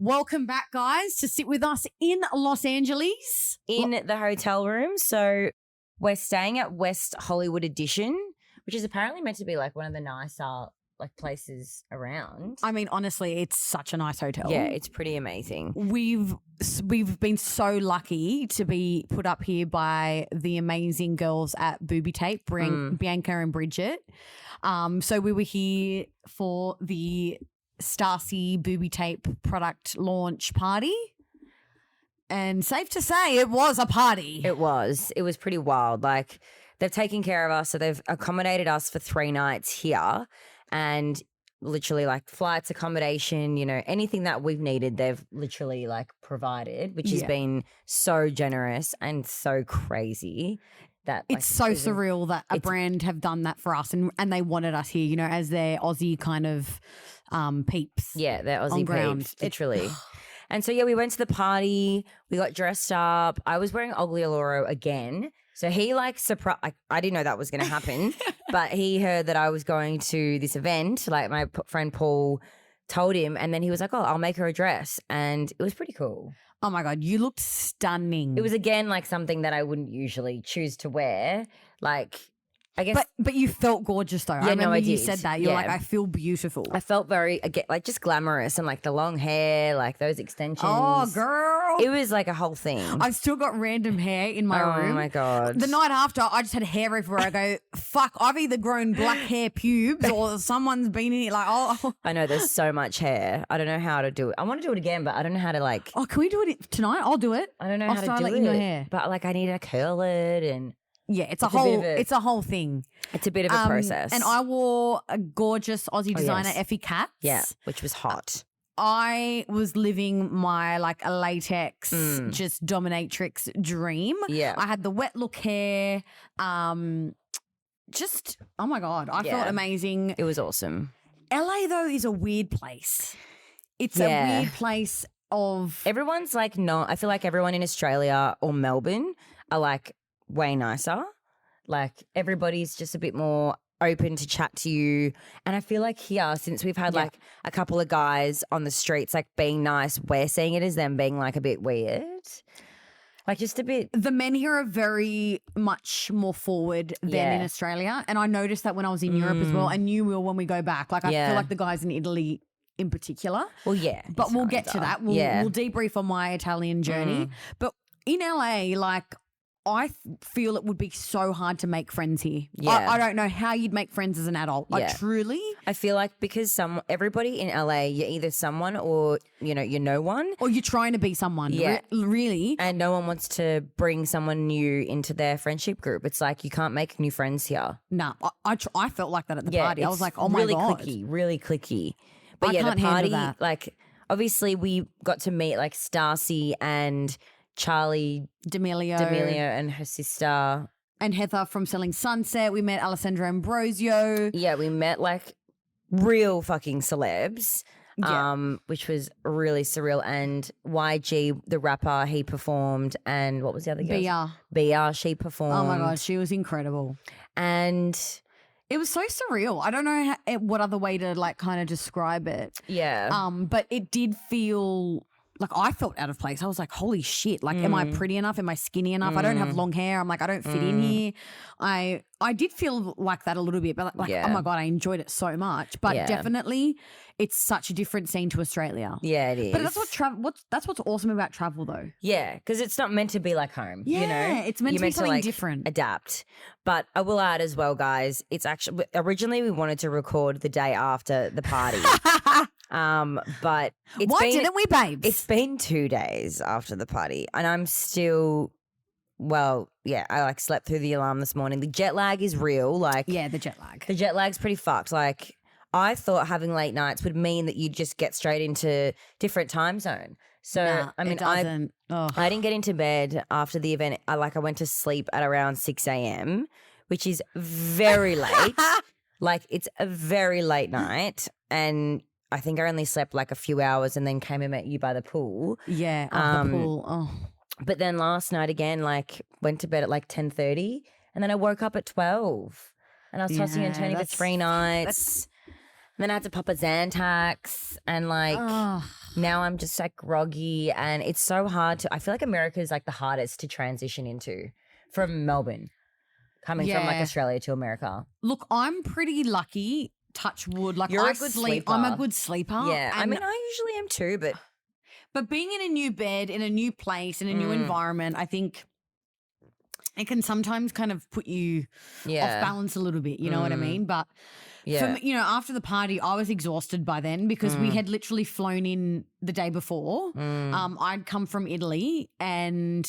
Welcome back, guys, to sit with us in Los Angeles. In the hotel room. So we're staying at West Hollywood Edition, which is apparently meant to be like one of the nicer like places around. I mean, honestly, it's such a nice hotel. Yeah, it's pretty amazing. We've been so lucky to be put up here by the amazing girls at Booby Tape, Bianca and Bridget. So we were here for the Stacy Booby Tape product launch party. And safe to say, it was a party. It was pretty wild. Like, they've taken care of us. So they've accommodated us for 3 nights here. And literally like flights, accommodation, you know, anything that we've needed, they've literally like provided, which has been so generous and so crazy. That it's so surreal that a brand have done that for us and they wanted us here, you know, as their Aussie kind of peeps. Yeah, they're Aussie peeps, literally. And so, yeah, we went to the party. We got dressed up. I was wearing Ugly Alluro again. So he like surprised. I didn't know that was going to happen, but he heard that I was going to this event. Like my friend Paul told him, and then he was like, "Oh, I'll make her a dress," and it was pretty cool. Oh my God, you looked stunning. It was again like something that I wouldn't usually choose to wear. Like, I guess, but you felt gorgeous though. Yeah, I remember I you did. said that. You're like, I feel beautiful. I felt very like just glamorous and like the long hair, like those extensions. Oh, girl, it was like a whole thing. I've still got random hair in my room. Oh my God. The night after, I just had hair everywhere. I go, fuck, I've either grown black hair pubes or someone's been in it. Like, oh, I know there's so much hair. I don't know how to do it. I want to do it again, but I don't know how to like. Oh, can we do it tonight? I'll do it. I don't know I'll how to start do letting it. your hair. But like, I need to curl it and. Yeah, it's a whole thing. It's a bit of a process. And I wore a gorgeous Aussie designer, Effie Katz. Yeah, which was hot. I was living my like a latex just dominatrix dream. Yeah. I had the wet look hair. Just, oh my God, I felt amazing. It was awesome. LA though is a weird place. It's a weird place of. Everyone's like, no, I feel like everyone in Australia or Melbourne are like, way nicer. Like everybody's just a bit more open to chat to you. And I feel like here, since we've had like a couple of guys on the streets like being nice, we're seeing it as them being like a bit weird. Like just a bit. The men here are very much more forward than in Australia. And I noticed that when I was in Europe as well, and you will when we go back. Like I feel like the guys in Italy in particular. Well, yeah. But we'll get to that. We'll debrief on my Italian journey. But in LA, like I feel it would be so hard to make friends here. Yeah. I don't know how you'd make friends as an adult. Like truly. I feel like because everybody in LA, you're either someone or, you know, you're no one. Or you're trying to be someone. Yeah. Really. And no one wants to bring someone new into their friendship group. It's like you can't make new friends here. No, I felt like that at the party. I was like, oh my God. Really cliquey. But I the can't party, handle that. like obviously we got to meet like Stacy and Charlie D'Amelio and her sister. And Heather from Selling Sunset. We met Alessandro Ambrosio. Yeah, we met like real fucking celebs, which was really surreal. And YG, the rapper, he performed. And what was the other girl? Bia, she performed. Oh my God, she was incredible. And it was so surreal. I don't know what other way to like kind of describe it. Yeah. But it did feel like I felt out of place. I was like, holy shit. Like, am I pretty enough? Am I skinny enough? I don't have long hair. I'm like, I don't fit in here. I did feel like that a little bit, but like, oh my God, I enjoyed it so much. But definitely it's such a different scene to Australia. Yeah, it is. But that's what's awesome about travel though. Yeah, because it's not meant to be like home, you know? It's meant to be something like, different. Adapt. But I will add as well, guys, it's actually, originally we wanted to record the day after the party. But why didn't we, babes? It's been 2 days after the party and I'm still, well, yeah, I like slept through the alarm this morning. The jet lag is real. Like, yeah, the jet lag. The jet lag's pretty fucked. Like, I thought having late nights would mean that you'd just get straight into different time zone. So, I mean, I didn't get into bed after the event. I went to sleep at around 6 a.m., which is very late. Like, it's a very late night. And I think I only slept like a few hours and then came and met you by the pool. Yeah, the pool. Oh. But then last night again, like went to bed at like 10:30 and then I woke up at 12 and I was tossing and turning for 3 nights. then I had to pop a Xantax and like now I'm just like groggy and it's so hard to, I feel like America is like the hardest to transition into from Melbourne, coming from like Australia to America. Look, I'm pretty lucky, touch wood. Like You're a good sleeper. I'm a good sleeper. Yeah, I mean, I usually am too, but being in a new bed, in a new place, in a new environment, I think it can sometimes kind of put you off balance a little bit. You know what I mean? But for me, after the party, I was exhausted by then because we had literally flown in the day before. I'd come from Italy and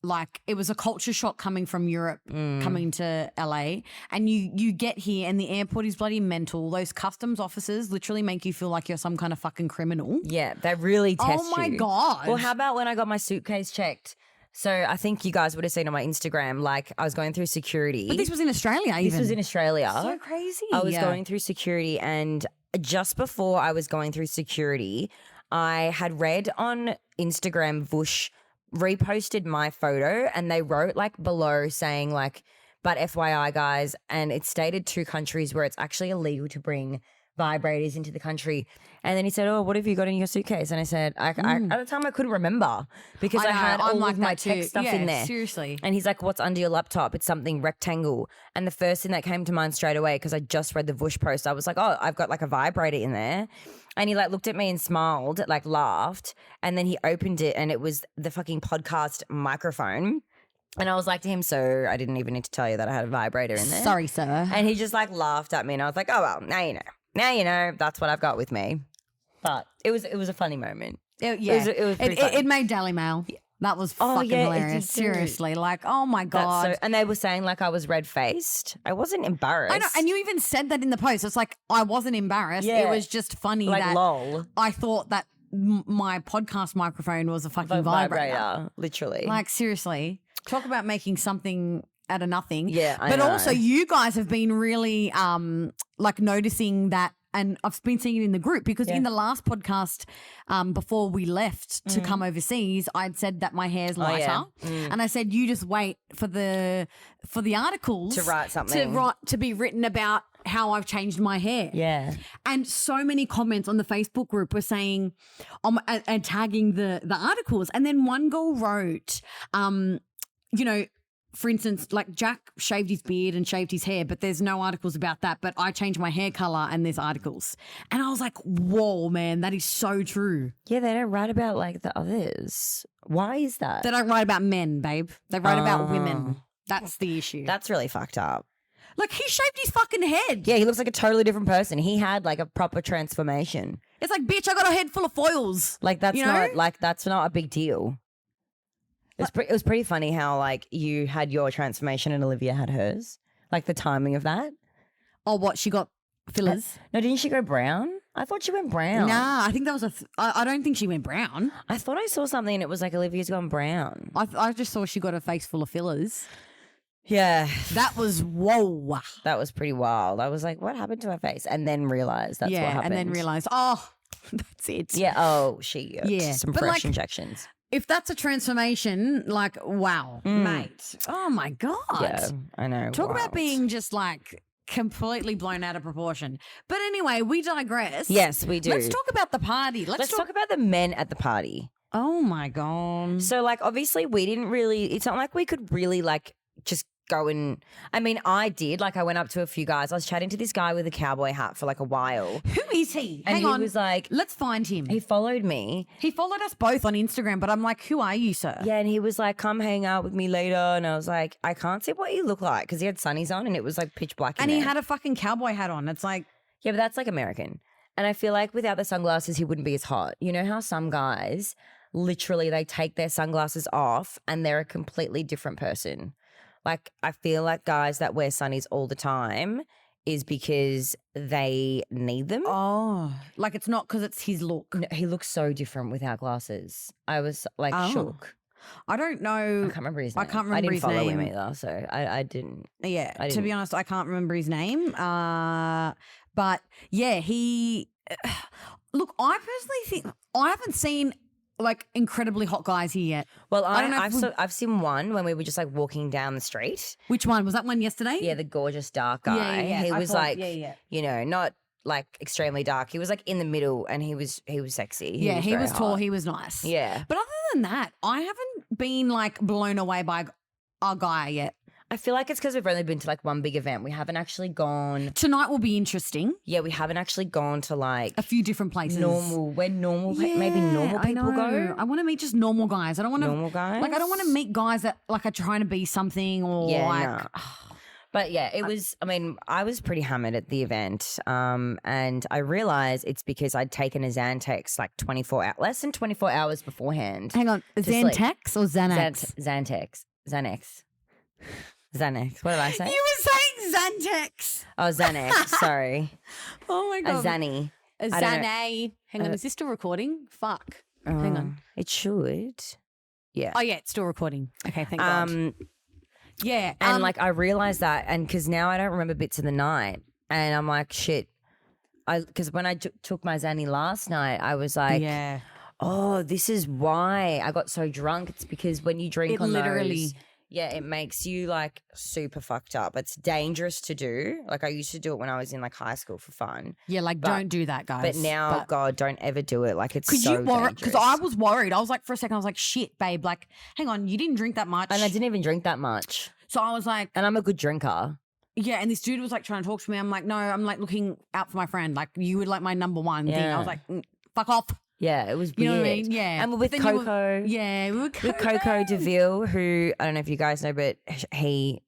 like it was a culture shock coming from Europe, coming to LA, and you get here and the airport is bloody mental. Those customs officers literally make you feel like you're some kind of fucking criminal. Yeah, they really test you. Oh my God. Well, how about when I got my suitcase checked? So I think you guys would have seen on my Instagram, like I was going through security. But this was in Australia even. This was in Australia. So crazy. I was going through security and just before I was going through security, I had read on Instagram Vush reposted my photo and they wrote like below saying like, but FYI guys, and it stated 2 countries where it's actually illegal to bring vibrators into the country. And then he said, oh, what have you got in your suitcase? And I said, I at the time I couldn't remember because I had all of my tech stuff in there. Seriously. And he's like, what's under your laptop? It's something rectangle. And the first thing that came to mind straight away, because I just read the Vush post, I was like, oh, I've got like a vibrator in there. And he like looked at me and smiled, like laughed. And then he opened it and it was the fucking podcast microphone. And I was like to him, so I didn't even need to tell you that I had a vibrator in there. Sorry, sir. And he just like laughed at me and I was like, oh, well, now you know. Now you know that's what I've got with me. But it was a funny moment. It was pretty funny. It made Daily Mail. That was fucking hilarious. Seriously. Like, oh my God. And they were saying like I was red-faced. I wasn't embarrassed. I know. And you even said that in the post. It's like I wasn't embarrassed. Yeah. It was just funny like, that lol. I thought that my podcast microphone was a fucking vibrator. Literally. Like, seriously. Talk about making something out of nothing. Yeah, I know. But also you guys have been really like noticing that, and I've been seeing it in the group because in the last podcast before we left to come overseas, I'd said that my hair's lighter. And I said you just wait for the articles to write something. To be written about how I've changed my hair. Yeah. And so many comments on the Facebook group were saying and tagging the articles. And then one girl wrote, for instance, like Jack shaved his beard and shaved his hair, but there's no articles about that. But I changed my hair color and there's articles. And I was like, whoa, man, that is so true. Yeah, they don't write about like the others. Why is that? They don't write about men, babe. They write about women. That's the issue. That's really fucked up. Like he shaved his fucking head. Yeah, he looks like a totally different person. He had like a proper transformation. It's like, bitch, I got a head full of foils. Like that's not a big deal. It was pretty funny how like you had your transformation and Olivia had hers. Like the timing of that. Oh, what? She got fillers? No, didn't she go brown? I thought she went brown. Nah, I think that was I don't think she went brown. I thought I saw something and it was like Olivia's gone brown. I just saw she got a face full of fillers. Yeah. That was, whoa. That was pretty wild. I was like, what happened to her face? And then realised that's what happened. And then realised, oh, that's it. Yeah, she got some fresh injections. If that's a transformation, like, wow, mate. Oh, my God. Yeah, I know. Talk about being just like completely blown out of proportion. But anyway, we digress. Yes, we do. Let's talk about the party. Let's talk about the men at the party. Oh, my God. So, like, obviously we didn't really, it's not like we could really, like, just go and, I mean, I did. Like, I went up to a few guys. I was chatting to this guy with a cowboy hat for like a while. Who is he? And he was like, let's find him. He followed me. He followed us both on Instagram, but I'm like, who are you, sir? Yeah, and he was like, come hang out with me later. And I was like, I can't see what you look like because he had sunnies on and it was like pitch black. And he had a fucking cowboy hat on. It's like, yeah, but that's like American. And I feel like without the sunglasses, he wouldn't be as hot. You know how some guys literally they take their sunglasses off and they're a completely different person. Like, I feel like guys that wear sunnies all the time is because they need them. Oh, like it's not because it's his look. No, he looks so different without glasses. I was like shook. I don't know. I can't remember his name. I didn't follow him either, so I didn't. Yeah, to be honest, I can't remember his name. But yeah, he. Look, I personally think I haven't seen like incredibly hot guys here yet. Well, I don't know. I've seen one when we were just like walking down the street. Which one was that? One yesterday? Yeah, the gorgeous dark guy. Yeah. He was you know, not like extremely dark. He was like in the middle, and he was sexy. He was tall. hot. He was nice. Yeah. But other than that, I haven't been like blown away by a guy yet. I feel like it's because we've only been to like one big event. We haven't actually gone. Tonight will be interesting. Yeah, we haven't actually gone to like a few different places. Where maybe normal people go. I want to meet just normal guys. I don't want to normal guys. Like I don't want to meet guys that like are trying to be something or like. But yeah, it was. I mean, I was pretty hammered at the event, and I realized it's because I'd taken a Xanax like less than 24 hours beforehand. Hang on, Xanax or Xanax? Xanax. What did I say? You were saying Xanax. Oh, Xanax. Sorry. Oh my god. A Xanny. A Xanay. Hang on, is this still recording? Fuck. Hang on. It should. Yeah. Oh yeah, it's still recording. Okay, thank God. Yeah. And like I realized that, and because now I don't remember bits of the night, and I'm like, shit. Because when I took my Xanny last night, I was like, oh, this is why I got so drunk. It's because when you drink on those, it makes you like super fucked up. It's dangerous to do. Like I used to do it when I was in like high school for fun. Yeah, like don't do that, guys. But now, God, don't ever do it. Like it's so dangerous. Because I was worried. I was like, for a second, I was like, shit, babe. Like, hang on, you didn't drink that much. And I didn't even drink that much. So I was like. And I'm a good drinker. Yeah, and this dude was like trying to talk to me. I'm like, no, I'm like looking out for my friend. Like you were like my number one thing. I was like, fuck off. Yeah, it was weird. You know what I mean? Yeah. And we're with Coco. We were with Coco DeVille, who I don't know if you guys know, but he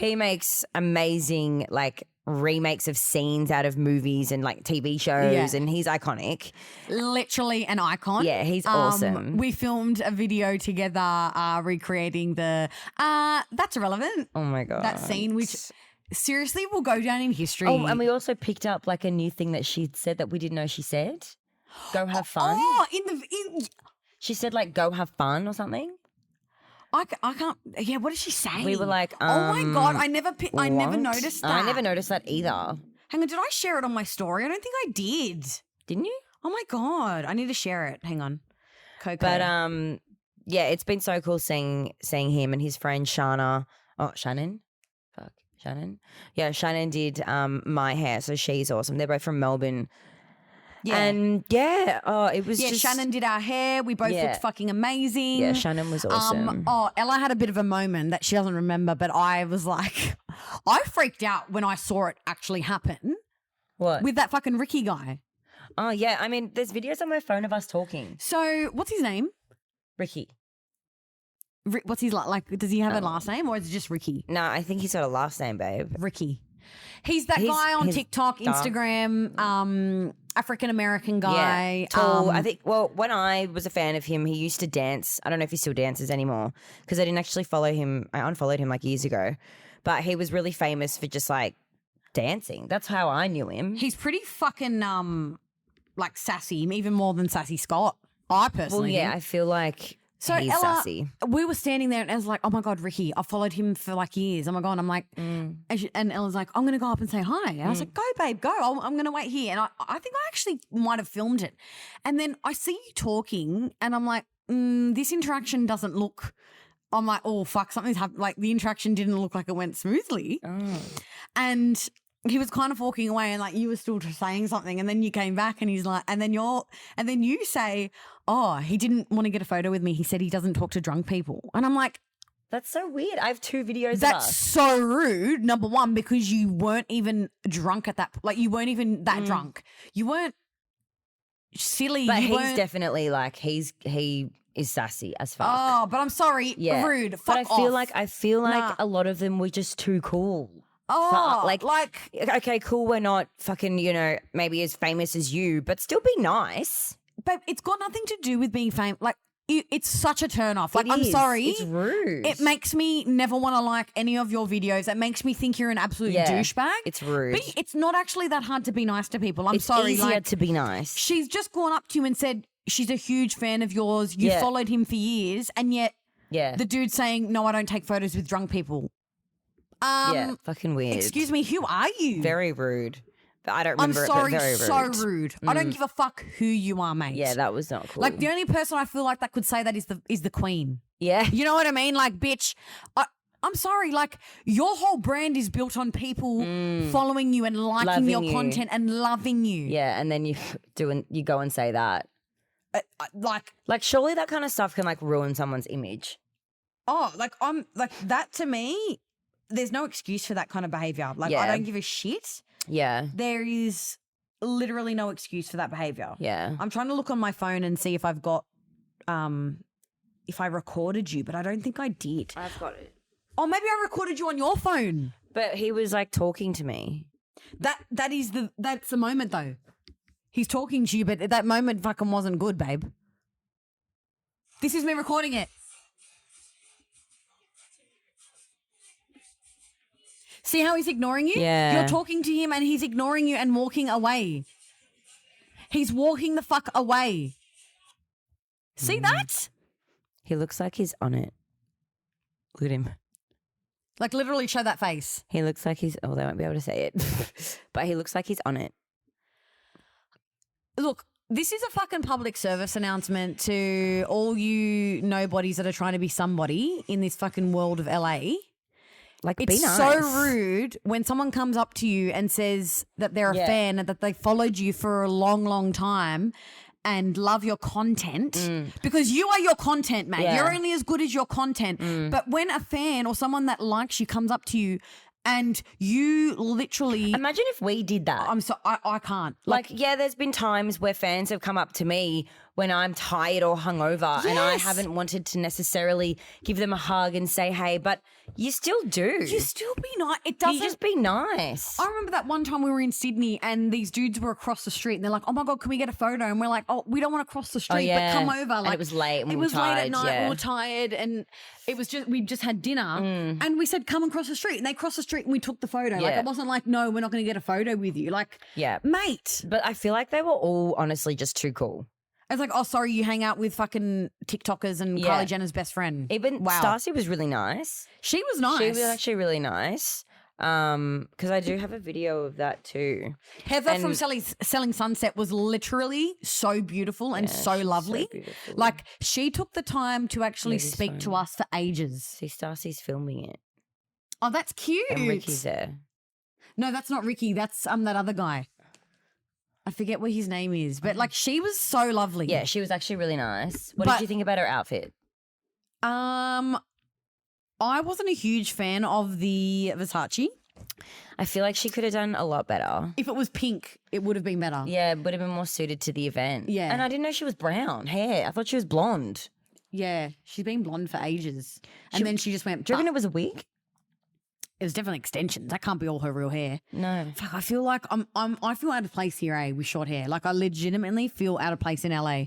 makes amazing like remakes of scenes out of movies and like TV shows, and he's iconic. Literally an icon. Yeah, he's awesome. We filmed a video together recreating the that's irrelevant. Oh my God. That scene, which seriously will go down in history. Oh, and we also picked up like a new thing that she said that we didn't know she said. Go have fun. Oh, she said like go have fun or something. I can't. Yeah, what did she say? We were like, oh my God, I never noticed that. I never noticed that either. Hang on, did I share it on my story? I don't think I did. Didn't you? Oh my God, I need to share it. Hang on, Coco. But yeah, it's been so cool seeing him and his friend Shannon. Yeah, Shannon did my hair, so she's awesome. They're both from Melbourne. Yeah. And it was just... Shannon did our hair. We both looked fucking amazing. Yeah, Shannon was awesome. Ella had a bit of a moment that she doesn't remember, but I was like, I freaked out when I saw it actually happen. What? With that fucking Ricky guy. Oh, yeah. I mean, there's videos on my phone of us talking. So what's his name? Ricky. What's his like? Does he have a last name or is it just Ricky? No, I think he's got a last name, babe. Ricky. He's that guy on TikTok, Instagram, African American guy. Yeah, tall. I think. Well, when I was a fan of him, he used to dance. I don't know if he still dances anymore because I didn't actually follow him. I unfollowed him like years ago, but he was really famous for just like dancing. That's how I knew him. He's pretty fucking like sassy, even more than Sassy Scott. I personally. Well, yeah, I feel like. So he's Ella, sassy. We were standing there and I was like, oh my God, Ricky, I've followed him for like years. Oh my God. I'm like, and Ella's like, I'm going to go up and say hi. And I was like, go babe, go. I'm going to wait here. And I think I actually might have filmed it. And then I see you talking and I'm like, this interaction doesn't look, I'm like, oh fuck, something's happened. Like the interaction didn't look like it went smoothly. Oh. And he was kind of walking away and like you were still saying something and then you came back and he's like, and then you say, oh, he didn't want to get a photo with me. He said he doesn't talk to drunk people. And I'm like, that's so weird. I have 2 videos that's of us. So rude. Number one, because you weren't even drunk at that, like you weren't even that drunk. You weren't silly. But he's definitely like, he is sassy as fuck. Oh, but I'm sorry. Yeah. Rude. Fuck off. I feel like a lot of them were just too cool. Oh, like, okay, cool, we're not fucking, maybe as famous as you, but still be nice. But it's got nothing to do with being famous. Like, it's such a turn off. Like, I'm sorry. It's rude. It makes me never want to like any of your videos. It makes me think you're an absolute douchebag. It's rude. But it's not actually that hard to be nice to people. I'm sorry. It's easier to be nice. She's just gone up to you and said she's a huge fan of yours. You followed him for years, and yet the dude's saying, no, I don't take photos with drunk people. Fucking weird. Excuse me, who are you? Very rude. I don't remember I'm sorry, it, but very rude. So rude. I don't give a fuck who you are, mate. Yeah, that was not cool. Like the only person I feel like that could say that is the Queen. Yeah. You know what I mean? Like, bitch, I'm sorry, like your whole brand is built on people following you and liking your content and loving you. Yeah, and then you go and say that. Like surely that kind of stuff can like ruin someone's image. Oh, like I'm like that to me, there's no excuse for that kind of behavior. Like I don't give a shit. Yeah. There is literally no excuse for that behavior. Yeah. I'm trying to look on my phone and see if I've got if I recorded you, but I don't think I did. I've got it. Oh, maybe I recorded you on your phone. But he was like talking to me. That's the moment though. He's talking to you, but that moment fucking wasn't good, babe. This is me recording it. See how he's ignoring you? Yeah. You're talking to him and he's ignoring you and walking away. He's walking the fuck away. See that? He looks like he's on it. Look at him. Like literally show that face. He looks like he's, they won't be able to say it. But he looks like he's on it. Look, this is a fucking public service announcement to all you nobodies that are trying to be somebody in this fucking world of LA. Like, it's be nice. so rude when someone comes up to you and says that they're a fan and that they followed you for a long, long time and love your content because you are your content, mate. Yeah. You're only as good as your content. But when a fan or someone that likes you comes up to you and you literally... Imagine if we did that. I can't. Like, yeah, there's been times where fans have come up to me when I'm tired or hungover and I haven't wanted to necessarily give them a hug and say, hey, but you still do. You still be nice. It doesn't... You just be nice. I remember that one time we were in Sydney and these dudes were across the street and they're like, oh my God, can we get a photo? And we're like, oh, we don't want to cross the street, but come over. Like, and it was late and we were late tired. At night, we were tired and it was just, we just had dinner and we said, come and cross the street. And they crossed the street and we took the photo. Like, it wasn't like, no, we're not going to get a photo with you. Like, mate. But I feel like they were all honestly just too cool. It's like, oh, sorry, you hang out with fucking TikTokers and Kylie Jenner's best friend. Even Stacy was really nice. She was nice. She was actually really nice. Because I do have a video of that too. Heather from Selling Sunset was literally so beautiful and so lovely. So like she took the time to actually speak to us for ages. See, Stacy's filming it. Oh, that's cute. And Ricky's there. No, that's not Ricky. That's that other guy. I forget what his name is, but like she was so lovely. Yeah, she was actually really nice. What did you think about her outfit? I wasn't a huge fan of the Versace. I feel like she could have done a lot better. If it was pink, it would have been better. Yeah, it would have been more suited to the event. Yeah. And I didn't know she was brown hair. I thought she was blonde. Yeah, she's been blonde for ages. And then she just went... Do you reckon it was a wig? It was definitely extensions. That can't be all her real hair. No. Fuck, I feel like I feel out of place here, with short hair. Like I legitimately feel out of place in LA.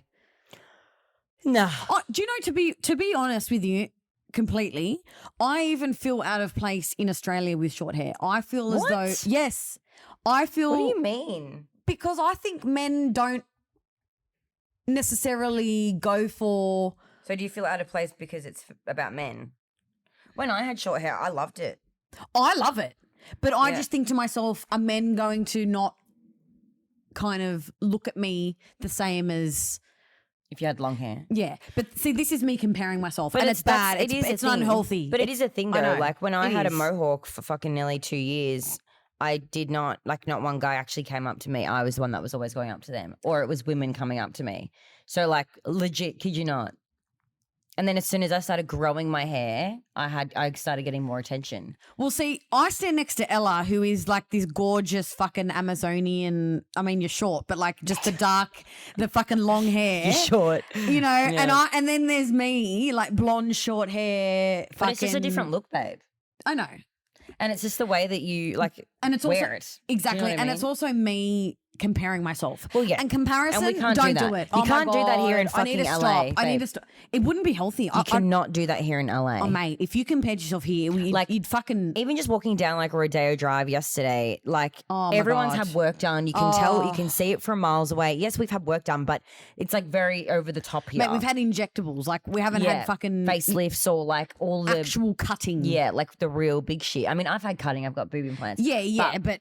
No. Oh, do you know, to be honest with you, completely, I even feel out of place in Australia with short hair. I feel as though yes. I feel... What do you mean? Because I think men don't necessarily go for... So do you feel out of place because it's about men? When I had short hair, I loved it. I love it. But I just think to myself, are men going to not kind of look at me the same as... If you had long hair. Yeah. But see, this is me comparing myself. But and it's bad. It's unhealthy. But it is a thing though. Like when I had a mohawk for fucking nearly 2 years, I did not, like not one guy actually came up to me. I was the one that was always going up to them. Or it was women coming up to me. So like legit, kid you not. And then as soon as I started growing my hair, I started getting more attention. Well, see, I stand next to Ella, who is like this gorgeous fucking Amazonian. I mean, you're short, but like just the fucking long hair. You're short, you know. Yeah. And then there's me, like blonde, short hair. But it's just a different look, babe. I know. And it's just the way that you like and it's wear also, it. Exactly. You know what I mean? And it's also me comparing myself. Well, yeah. And comparison, and we can't don't do it. You can't do that here in fucking LA. I need to stop. It wouldn't be healthy. You cannot do that here in LA. Oh, mate, if you compared yourself here, you'd fucking... Even just walking down like Rodeo Drive yesterday, like everyone's had work done. You can tell, you can see it from miles away. Yes, we've had work done, but it's like very over the top here. Mate, we've had injectables. Like we haven't had fucking... facelifts or like all the... Actual cutting. Yeah, like the real big shit. I mean, I've had cutting. I've got boob implants. Yeah, but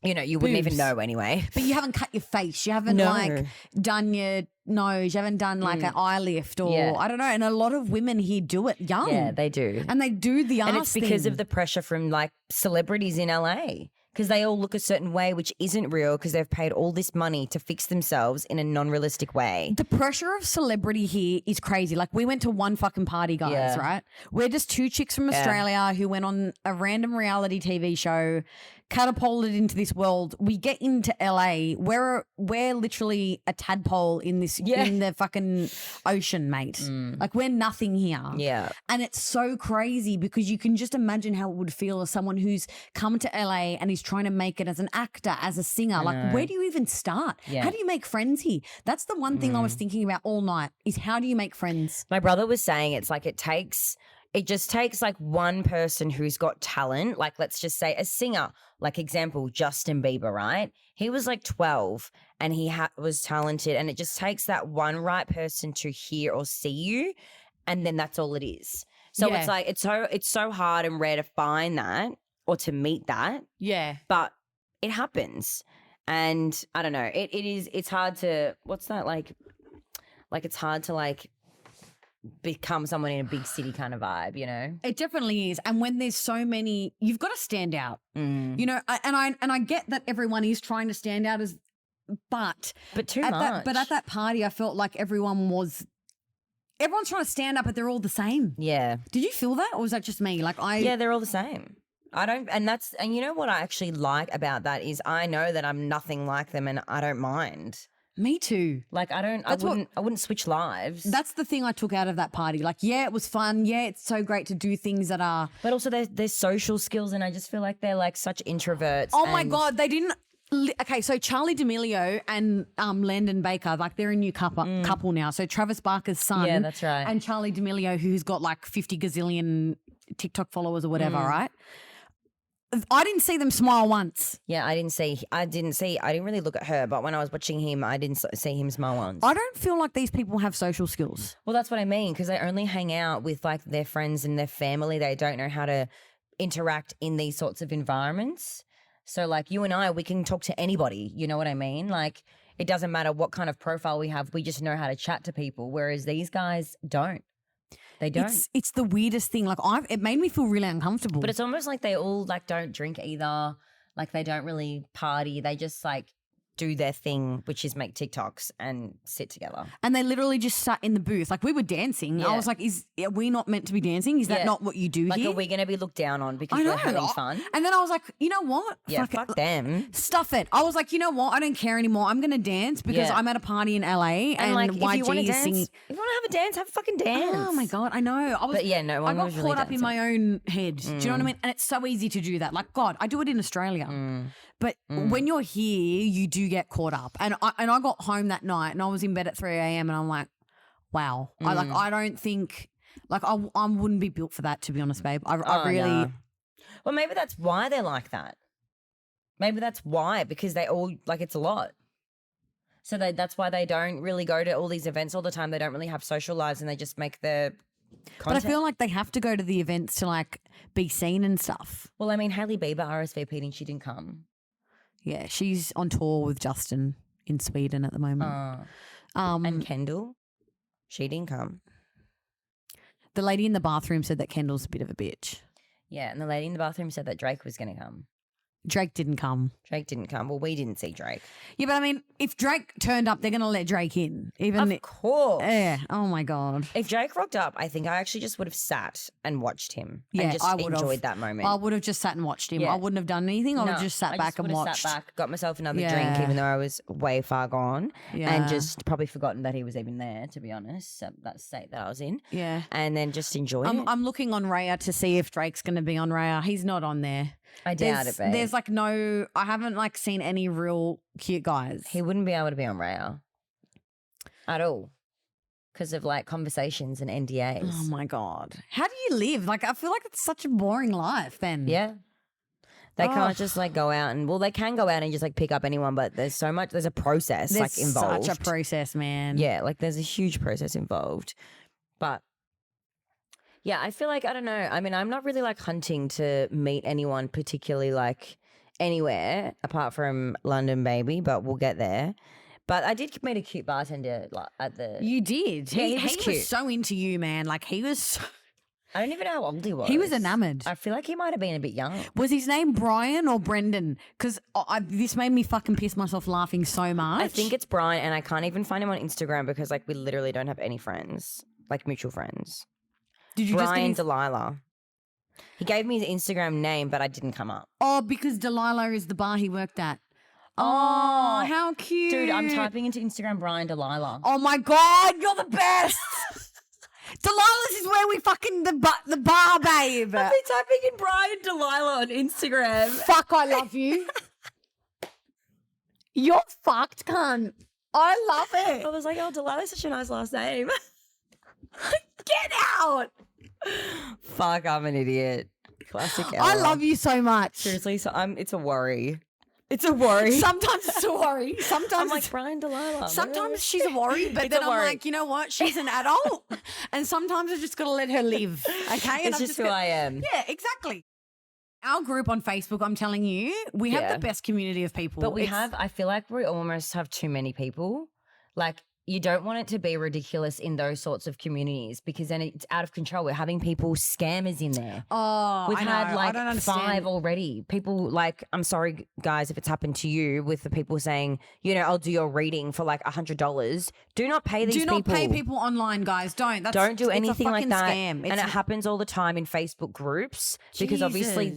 you wouldn't even know anyway. But you haven't cut your face. You haven't like done your nose. You haven't done like an eye lift or I don't know. And a lot of women here do it young. Yeah, they do. And they do the ass And it's because thing. of the pressure from like celebrities in LA. Because they all look a certain way, which isn't real because they've paid all this money to fix themselves in a non-realistic way. The pressure of celebrity here is crazy. Like we went to one fucking party, guys, right? We're just two chicks from Australia who went on a random reality TV show, catapulted into this world. We get into LA. We're literally a tadpole in this in the fucking ocean, mate. Like we're nothing here. Yeah. And it's so crazy because you can just imagine how it would feel as someone who's come to LA and is trying to make it as an actor, as a singer. Like where do you even start? Yeah. How do you make friends here? That's the one thing I was thinking about all night is how do you make friends? My brother was saying it's like it just takes like one person who's got talent, like let's just say a singer, like example, Justin Bieber, right? He was like 12 and he was talented, and it just takes that one right person to hear or see you, and then that's all it is. So it's like it's so hard and rare to find that or to meet that. Yeah. But it happens. And I don't know, it's hard to, what's that like it's hard to like become someone in a big city kind of vibe, you know? It definitely is. And when there's so many, you've got to stand out. You know, and I get that everyone is trying to stand out but too much. But at that party, I felt like everyone's trying to stand up, but they're all the same. Yeah. Did you feel that, or was that just me? Yeah, they're all the same. And you know what I actually like about that is I know that I'm nothing like them, and I don't mind. Me too. Like I wouldn't switch lives. That's the thing I took out of that party. Like, yeah, it was fun. Yeah, it's so great to do things that are. But also their social skills, and I just feel like they're like such introverts. Oh my God, they didn't. Okay, so Charlie D'Amelio and Landon Baker, like they're a new couple now. So Travis Barker's son. Yeah, that's right. And Charlie D'Amelio, who's got like 50 gazillion TikTok followers or whatever, right? I didn't see them smile once. Yeah, I didn't really look at her, but when I was watching him, I didn't see him smile once. I don't feel like these people have social skills. Well, that's what I mean, because they only hang out with like their friends and their family. They don't know how to interact in these sorts of environments. So like you and I, we can talk to anybody, you know what I mean? Like it doesn't matter what kind of profile we have, we just know how to chat to people, whereas these guys don't. They don't. It's the weirdest thing. Like it made me feel really uncomfortable. But it's almost like they all like don't drink either. Like they don't really party. They just like do their thing, which is make TikToks and sit together. And they literally just sat in the booth. Like we were dancing. Yeah. I was like, are we not meant to be dancing? Is that not what you do like, here? Are we going to be looked down on because we're having fun? And then I was like, you know what? Yeah, fuck them. Stuff it. I was like, you know what? I don't care anymore. I'm going to dance because I'm at a party in LA and like, YG is singing. If you want to have a dance, have a fucking dance. Oh my God, I know. But yeah, no one was really I got caught up dancing. in my own head. Do you know what I mean? And it's so easy to do that. Like, God, I do it in Australia. But when you're here, you do get caught up. And I got home that night and I was in bed at 3 a.m. and I'm like, wow. I don't think, like I wouldn't be built for that, to be honest, babe. I really. No. Well, maybe that's why they're like that. Maybe that's why, because they all, like it's a lot. So that's why they don't really go to all these events all the time. They don't really have social lives and they just make their content. But I feel like they have to go to the events to like be seen and stuff. Well, I mean, Hailey Bieber RSVP'd and she didn't come. Yeah, she's on tour with Justin in Sweden at the moment. And Kendall, she didn't come. The lady in the bathroom said that Kendall's a bit of a bitch. Yeah, and the lady in the bathroom said that Drake was going to come. Drake didn't come. Drake didn't come. Well, we didn't see Drake. Yeah, but I mean, if Drake turned up, they're going to let Drake in. Of course. Yeah. Oh, my God. If Drake rocked up, I think I actually just would have sat and watched him. Yeah, and just enjoyed that moment. I would have just sat and watched him. Yeah. I wouldn't have done anything. I would have just sat back and watched. Sat back, got myself another drink, even though I was way far gone. Yeah. And just probably forgotten that he was even there, to be honest. That state that I was in. Yeah. And then just enjoyed it. I'm looking on Raya to see if Drake's going to be on Raya. He's not on there. I doubt it, babe. There's like I haven't like seen any real cute guys. He wouldn't be able to be on Raya at all because of like conversations and NDAs. Oh my God. How do you live? Like, I feel like it's such a boring life then. Yeah. They can't just like go out and, well, they can go out and just like pick up anyone, but there's a process like involved. Such a process, man. Yeah, like there's a huge process involved. But yeah, I feel like, I don't know. I mean, I'm not really like hunting to meet anyone particularly like anywhere apart from London, baby, but we'll get there. But I did meet a cute bartender at the... You did? Yeah, he was so into you, man. Like, he was... I don't even know how old he was. He was enamoured. I feel like he might have been a bit young. Was his name Brian or Brendan? Because this made me fucking piss myself laughing so much. I think it's Brian, and I can't even find him on Instagram because, like, we literally don't have any friends, like mutual friends. Did you Brian just get Delilah. He gave me his Instagram name, but I didn't come up. Oh, because Delilah is the bar he worked at. Oh, how cute. Dude, I'm typing into Instagram Brian Delilah. Oh, my God. You're the best. Delilah's is where we fucking the bar, babe. I've been typing in Brian Delilah on Instagram. Fuck, I love you. You're fucked, cunt. I love it. I was like, oh, Delilah's such a nice last name. Get out. Fuck, I'm an idiot. Classic Ella. I love you so much. Seriously, so it's a worry. It's a worry. Sometimes it's a worry. Sometimes I'm like Brian Delilah. Sometimes she's a worry, but then I'm like, you know what? She's an adult, and sometimes I just got to let her live. Okay, it's just who I am. Yeah, exactly. Our group on Facebook, I'm telling you, we have the best community of people. But I feel like we almost have too many people. Like, you don't want it to be ridiculous in those sorts of communities because then it's out of control. We're having people scammers in there. Oh, we've had like I don't 5 already. People like, I'm sorry guys if it's happened to you, with the people saying, you know, I'll do your reading for like $100. Do not pay these people. Do not pay people online, guys. Don't do anything like that. Scam. And it happens all the time in Facebook groups because obviously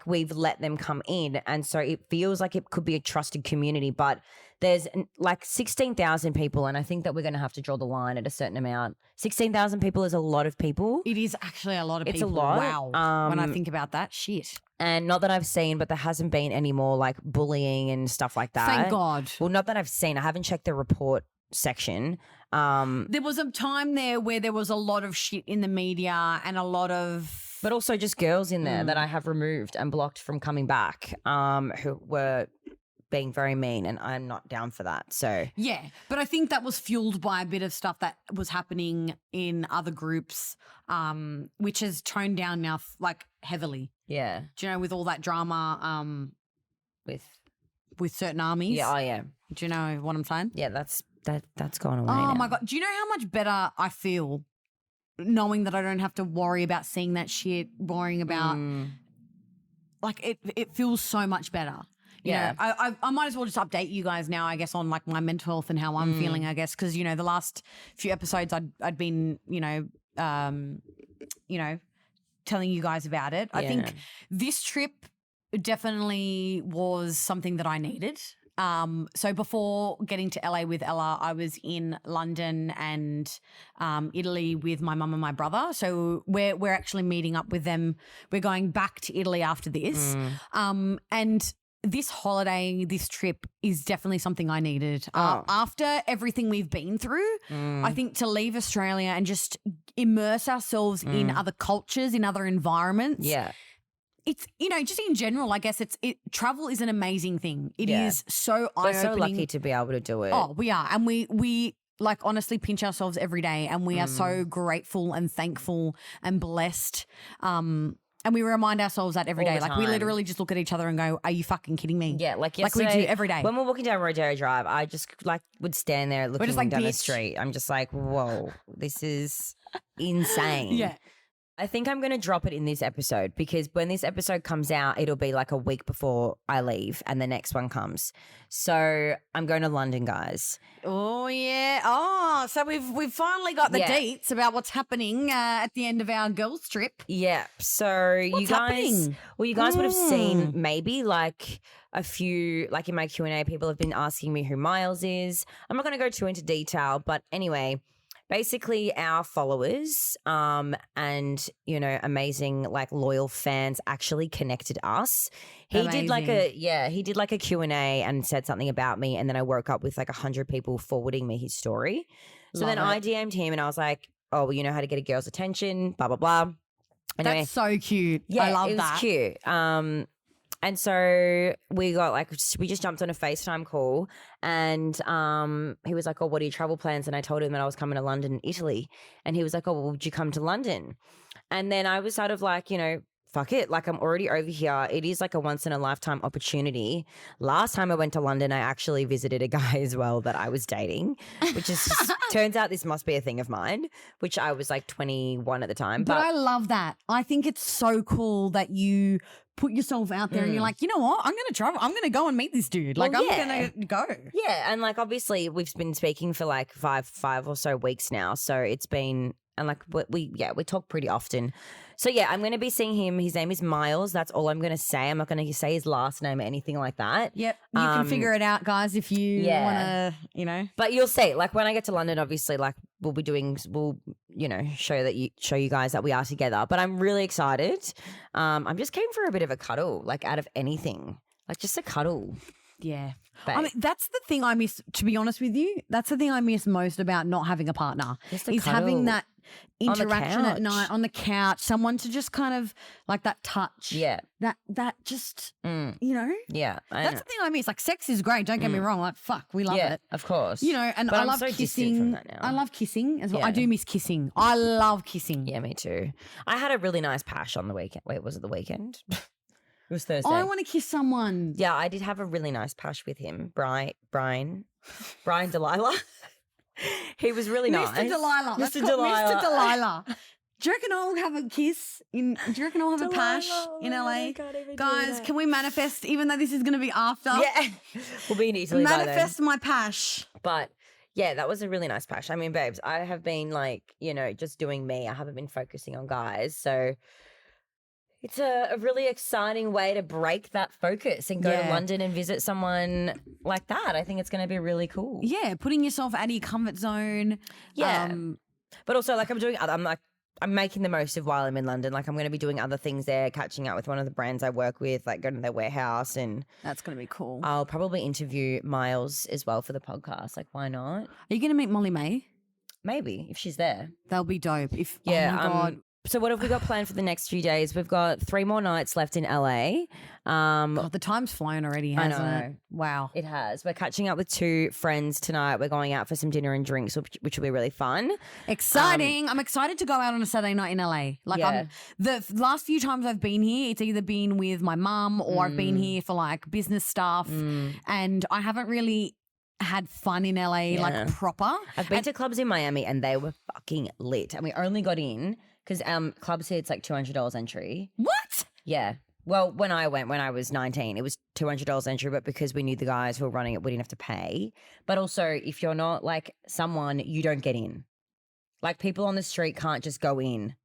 we've let them come in, and so it feels like it could be a trusted community, but there's like 16,000 people, and I think that we're going to have to draw the line at a certain amount. 16,000 people is a lot of people. It is actually a lot of people. It's a lot. Wow. When I think about that, shit. And not that I've seen, but there hasn't been any more like bullying and stuff like that. Thank God. Well, not that I've seen. I haven't checked the report section. There was a time there where there was a lot of shit in the media and a lot of... But also just girls in there that I have removed and blocked from coming back who were... being very mean, and I'm not down for that. So yeah, but I think that was fueled by a bit of stuff that was happening in other groups, which has toned down now like heavily. Yeah, do you know, with all that drama with certain armies? Yeah, I am. Do you know what I'm saying? Yeah, that's gone away. Oh now. my God, do you know how much better I feel knowing that I don't have to worry about seeing that shit, worrying about like it feels so much better. You know, I might as well just update you guys now, I guess, on like my mental health and how I'm feeling, I guess, because, you know, the last few episodes I'd been, telling you guys about it. I think this trip definitely was something that I needed. So before getting to LA with Ella, I was in London and Italy with my mum and my brother. So we're actually meeting up with them. We're going back to Italy after this. And this holiday, this trip is definitely something I needed. After everything we've been through, I think to leave Australia and just immerse ourselves in other cultures, in other environments. Yeah. It's, just in general, I guess travel is an amazing thing. It is so eye-opening. We're so lucky to be able to do it. Oh, we are. And we like honestly pinch ourselves every day, and we are so grateful and thankful and blessed. And we remind ourselves that every day. Like, we literally just look at each other and go, are you fucking kidding me? Yeah, like yesterday, like we do every day. When we're walking down Rodeo Drive, I just like would stand there looking like, down the street. I'm just like, whoa, this is insane. Yeah. I think I'm going to drop it in this episode because when this episode comes out, it'll be like a week before I leave and the next one comes. So I'm going to London, guys. Oh, yeah. Oh, so we've finally got the deets about what's happening at the end of our girls' trip. Yeah. So you guys would have seen maybe like a few, like in my Q&A, people have been asking me who Miles is. I'm not going to go too into detail, but anyway, basically our followers and, amazing like loyal fans actually connected us. He did like a Q&A and said something about me, and then I woke up with like 100 people forwarding me his story. So then I DM'd him and I was like, oh, well, you know how to get a girl's attention, blah, blah, blah. Anyway, that's so cute. Yeah, I love it was cute. And so we just jumped on a FaceTime call, and he was like, oh, what are your travel plans? And I told him that I was coming to London, Italy. And he was like, oh, well, would you come to London? And then I was sort of like, fuck it. Like, I'm already over here. It is like a once in a lifetime opportunity. Last time I went to London, I actually visited a guy as well that I was dating, which is turns out this must be a thing of mine, which I was like 21 at the time. But I love that. I think it's so cool that you put yourself out there and you're like, you know what? I'm going to travel. I'm going to go and meet this dude. Like, I'm going to go. Yeah. And like, obviously we've been speaking for like five or so weeks now. So it's been, and like we talk pretty often. So yeah, I'm going to be seeing him. His name is Miles. That's all I'm going to say. I'm not going to say his last name or anything like that. Yep. You can figure it out, guys, if you want to, But you'll see. Like, when I get to London, obviously, like, we'll show you guys that we are together. But I'm really excited. I'm just keen for a bit of a cuddle, like, out of anything. Like, just a cuddle. Yeah. Babe. I mean, that's the thing I miss, to be honest with you. That's the thing I miss most about not having a partner is having that interaction at night on the couch, someone to just kind of like that touch. Yeah. That just, Yeah. That's the thing I miss. Like, sex is great. Don't get me wrong. Like, fuck, we love it. Of course. And but I love so kissing. From that now. I love kissing as well. Yeah. I do miss kissing. I love kissing. Yeah, me too. I had a really nice pash on the weekend. Wait, was it the weekend? It was Thursday. I want to kiss someone. Yeah, I did have a really nice pash with him. Brian Delilah. He was really nice. Mr. Delilah. Mr. Delilah. Mr. Delilah. Do you reckon I'll have a kiss do you reckon I'll have a pash in LA? Guys, can we manifest, even though this is going to be after? Yeah. We'll be in Italy manifest my pash. But yeah, that was a really nice pash. I mean, babes, I have been like, just doing me. I haven't been focusing on guys. So it's a really exciting way to break that focus and go to London and visit someone like that. I think it's going to be really cool. Yeah, putting yourself out of your comfort zone. Yeah. But also, like, I'm making the most of while I'm in London. Like, I'm going to be doing other things there, catching up with one of the brands I work with, like going to their warehouse. And that's going to be cool. I'll probably interview Miles as well for the podcast. Like, why not? Are you going to meet Molly May? Maybe, if she's there. That'll be dope. Oh my God. So what have we got planned for the next few days? We've got 3 more nights left in LA. God, the time's flown already, hasn't it? Wow. It has. We're catching up with 2 friends tonight. We're going out for some dinner and drinks, which will be really fun. Exciting. I'm excited to go out on a Saturday night in LA. Like, the last few times I've been here, it's either been with my mum or I've been here for like business stuff. And I haven't really had fun in LA, like proper. I've been to clubs in Miami and they were fucking lit. And we only got in because clubs here, it's like $200 entry. What? Yeah. Well, when I was 19, it was $200 entry, but because we knew the guys who were running it, we didn't have to pay. But also, if you're not like someone, you don't get in. Like, people on the street can't just go in.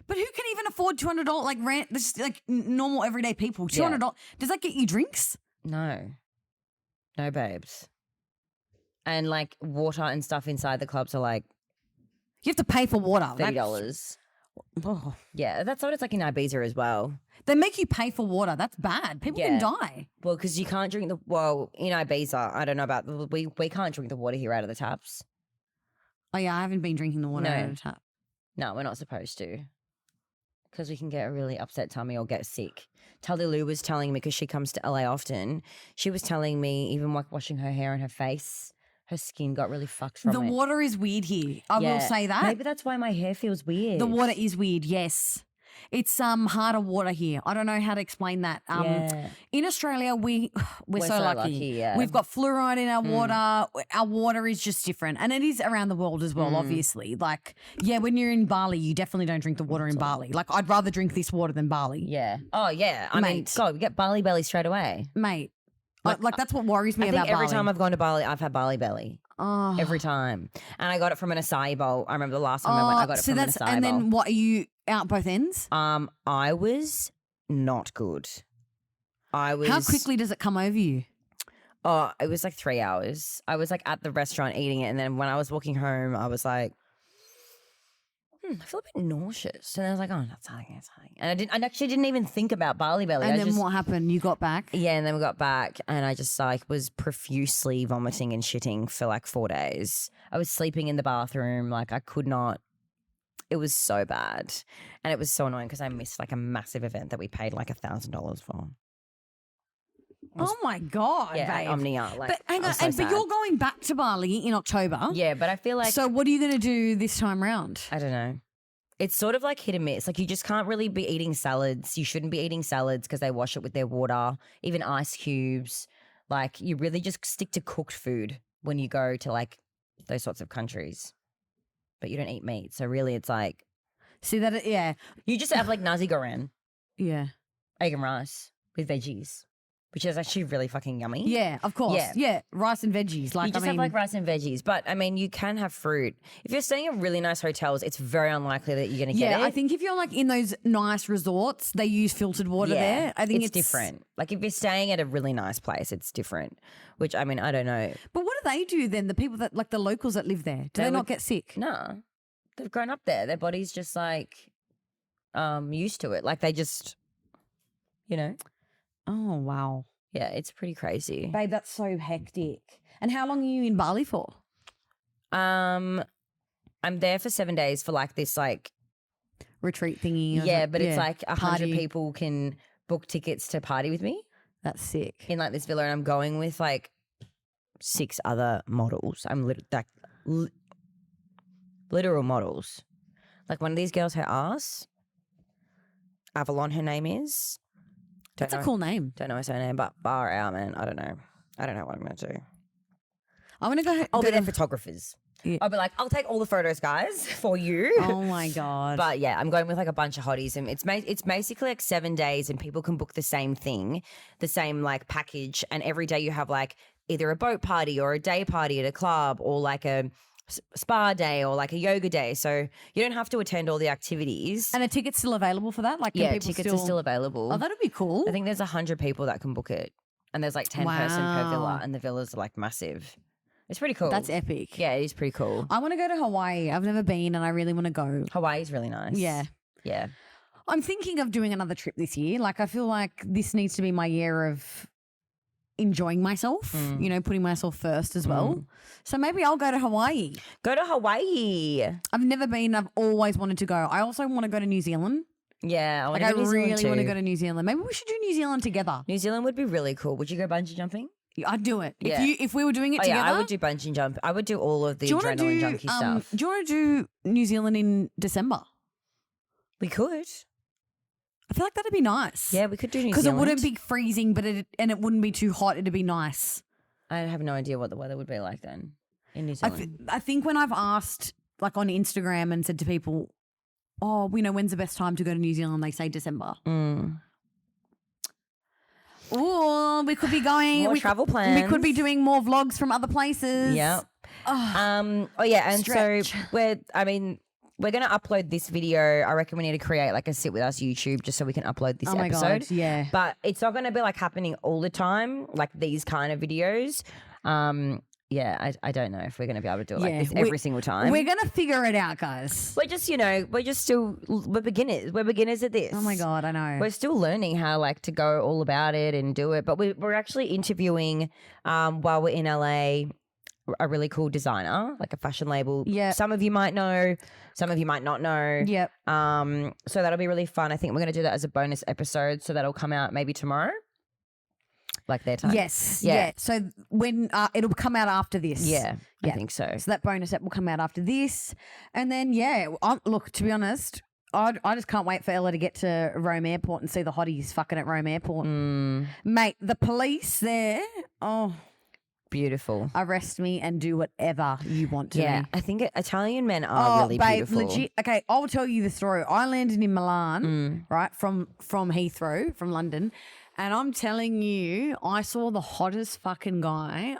But who can even afford $200? Like, rent, this is like normal everyday people. $200. Does that get you drinks? No, babes. And like water and stuff inside the clubs are like, you have to pay for water. $30. Oh, yeah, that's what it's like in Ibiza as well. They make you pay for water. That's bad. People can die. Well, because you can't drink in Ibiza, I don't know about, we can't drink the water here out of the taps. Oh yeah, I haven't been drinking the water out of the tap. No, we're not supposed to. Because we can get a really upset tummy or get sick. Tally Lou was telling me, because she comes to LA often, she was telling me, even like washing her hair and her face, her skin got really fucked from it. The water is weird here. I will say that. Maybe that's why my hair feels weird. The water is weird, yes. It's harder water here. I don't know how to explain that. In Australia, we're so lucky. Yeah. We've got fluoride in our water. Our water is just different. And it is around the world as well, obviously. Like, when you're in Bali, you definitely don't drink the water in Bali. Like, I'd rather drink this water than Bali. Yeah. Oh, yeah. I mean, God, we get Bali belly straight away. Mate. Like that's what worries me about Bali. Every time I've gone to Bali, I've had Bali belly. Oh. Every time. And I got it from an acai bowl. I remember the last time I went, I got it from an acai bowl. And then what, are you out both ends? I was not good. How quickly does it come over you? Oh, it was like 3 hours. I was like at the restaurant eating it. And then when I was walking home, I was like, I feel a bit nauseous. And I was like, oh, that's something. And I actually didn't even think about Bali belly. And then what happened? You got back? Yeah, and then we got back and I just like was profusely vomiting and shitting for like 4 days. I was sleeping in the bathroom. Like, I could not. It was so bad. And it was so annoying because I missed like a massive event that we paid like $1,000 for. Oh my God, babe. Omnia. Like, but hang on, but you're going back to Bali in October. Yeah, but I feel like. So what are you going to do this time round? I don't know. it's sort of like hit and miss. Like you just can't really be eating salads. You shouldn't be eating salads because they wash it with their water, even ice cubes. Like you really just stick to cooked food when you go to like those sorts of countries. But you don't eat meat. So really it's like. See that? Yeah. You just have like nasi goreng. Yeah. Egg and rice with veggies. Which is actually really fucking yummy. Yeah, of course. Yeah, rice and veggies. Like you just have like rice and veggies. But, I mean, you can have fruit. If you're staying in really nice hotels, it's very unlikely that you're going to get it. Yeah, I think if you're like in those nice resorts, they use filtered water there. I think it's different. Like if you're staying at a really nice place, it's different. Which, I mean, I don't know. But what do they do then, the people that, like the locals that live there? Do they not get sick? No. They've grown up there. Their body's just like used to it. Like they just, you know. Oh, wow. Yeah, it's pretty crazy. Babe, that's so hectic. And how long are you in Bali for? I'm there for 7 days for like this like retreat thingy. Yeah, but it's like 100 people can book tickets to party with me. That's sick. In like this villa, and I'm going with like 6 other models. I'm literal models. Like one of these girls, her ass, Avalon, her name is. That's a cool name. Don't know her surname, but bar out, man. I don't know. I don't know what I'm going to do. I'm going to go. I'll be their photographers. Yeah. I'll be like, I'll take all the photos, guys, for you. Oh, my God. But, yeah, I'm going with like a bunch of hotties. And it's basically like 7 days and people can book the same thing, the same like package. And every day you have like either a boat party or a day party at a club or like a spa day or like a yoga day, so you don't have to attend all the activities. And a ticket's still available for that? Like, tickets are still available. Oh, that'd be cool. I think there's 100 people that can book it, and there's like 10 person per villa, and the villas are like massive. It's pretty cool. That's epic. Yeah, it is pretty cool. I want to go to Hawaii. I've never been, and I really want to go. Hawaii's really nice. Yeah. I'm thinking of doing another trip this year. Like, I feel like this needs to be my year of enjoying myself, you know, putting myself first as well. So maybe I'll go to Hawaii. Go to Hawaii. I've never been. I've always wanted to go. I also want to go to New Zealand. Yeah, I really want to go to New Zealand. Maybe we should do New Zealand together. New Zealand would be really cool. Would you go bungee jumping? I'd do it. Yeah. If we were doing it together. Yeah, I would do bungee jump. I would do all of the adrenaline junkie stuff. Do you want to do New Zealand in December? We could. I feel like that'd be nice. Yeah, we could do New Zealand. Because it wouldn't be freezing, but it wouldn't be too hot. It'd be nice. I have no idea what the weather would be like then in New Zealand. I think when I've asked like on Instagram and said to people, oh, you know, when's the best time to go to New Zealand? They say December. Oh, we could be going. More travel plans. We could be doing more vlogs from other places. Yeah. And stretch. So we're going to upload this video. I reckon we need to create like a Sit With Us YouTube just so we can upload this episode. God, yeah. But it's not going to be like happening all the time, like these kind of videos. I don't know if we're going to be able to do it like this every single time. We're going to figure it out, guys. We're just, we're beginners. We're beginners at this. Oh my God, I know. We're still learning how like to go all about it and do it. But we're actually interviewing while we're in LA a really cool designer, like a fashion label. Yeah. Some of you might know, some of you might not know. Yep. So that'll be really fun. I think we're going to do that as a bonus episode. So that'll come out maybe tomorrow. Like their time. Yes. Yeah. So when it'll come out after this. Yeah. I think so. So that bonus ep will come out after this. And then, look, to be honest, I just can't wait for Ella to get to Rome Airport and see the hotties fucking at Rome Airport. Mate, the police there, beautiful. Arrest me and do whatever you want to me. I think Italian men are really beautiful. Legit. Okay, I'll tell you the story. I landed in Milan, right, from Heathrow, from London, and I'm telling you, I saw the hottest fucking guy.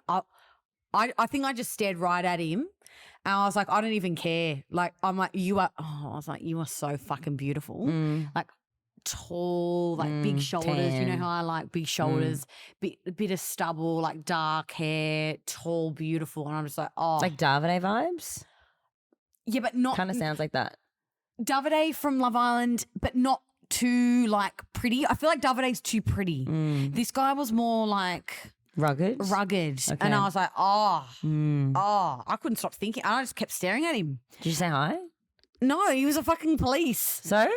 I think I just stared right at him. And I was like, I don't even care. Like, I'm like, you are so fucking beautiful. Like, tall, like big shoulders. tan. You know how I like big shoulders, bit of stubble, like dark hair, tall, beautiful. And I'm just like, oh. It's like Davide vibes. Yeah, but not. Kind of sounds like that. Davide from Love Island, but not too like pretty. I feel like Davide's too pretty. This guy was more like rugged. Okay. And I was like, I couldn't stop thinking. And I just kept staring at him. Did you say hi? No, he was a fucking police. So?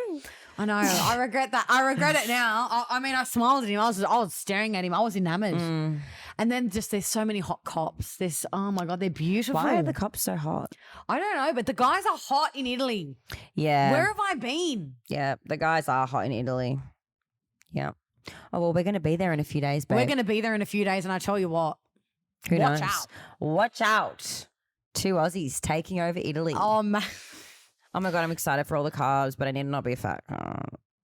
I know. I regret that. I regret it now. I mean, I smiled at him. I was staring at him. I was enamored. And then just there's so many hot cops. Oh my God, they're beautiful. Why are the cops so hot? I don't know, but the guys are hot in Italy. Yeah. Where have I been? Yeah, the guys are hot in Italy. Yeah. Oh, well, we're going to be there in a few days, babe. We're going to be there in a few days, and I tell you what. Who Watch knows? out. Watch out. 2 Aussies taking over Italy. Oh, man. Oh, my God, I'm excited for all the carbs, but I need to not be fat.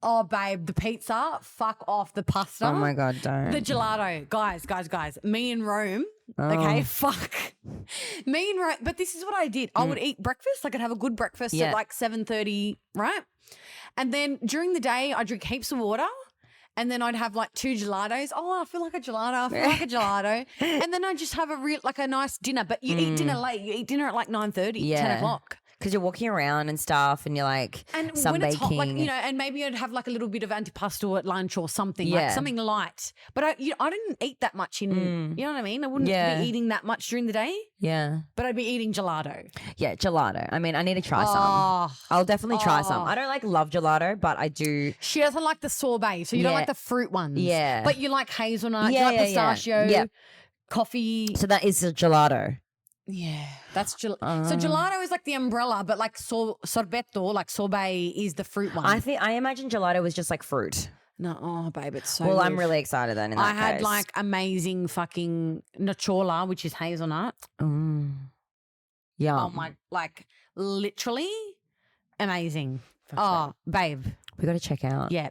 Oh, babe, the pizza, fuck off the pasta. Oh, my God, don't. The gelato. Guys. Me in Rome, okay, fuck. Me in Rome. But this is what I did. I would eat breakfast. I could have a good breakfast at like 7:30, right? And then during the day, I drink heaps of water. And then I'd have like 2 gelatos. Oh, I feel like a gelato. And then I just have a nice dinner. But you eat dinner late. You eat dinner at like 9:30, 10 o'clock. Because you're walking around and stuff and you're like and sunbaking. When it's hot, like, and maybe I'd have like a little bit of antipasto at lunch or something, like something light. But I didn't eat that much you know what I mean? I wouldn't be eating that much during the day. Yeah. But I'd be eating gelato. Yeah, gelato. I mean, I need to try some. I'll definitely try some. I don't love gelato, but I do. She doesn't like the sorbet, so you don't like the fruit ones. Yeah. But you like hazelnut, you like pistachio, coffee. So that is a gelato. Yeah, that's so gelato is like the umbrella, but like sorbetto, like sorbet is the fruit one. I imagine gelato was just like fruit. No, babe, it's so well. good. I'm really excited then. I had like amazing fucking nocciola, which is hazelnut. Yeah. Oh my, like literally amazing. Babe, we got to check out. Yeah.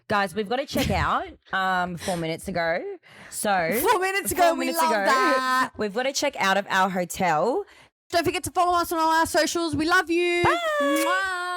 Guys, we've got to check out 4 minutes ago. So 4 minutes ago, we love that. We've got to check out of our hotel. Don't forget to follow us on all our socials. We love you. Bye. Mwah.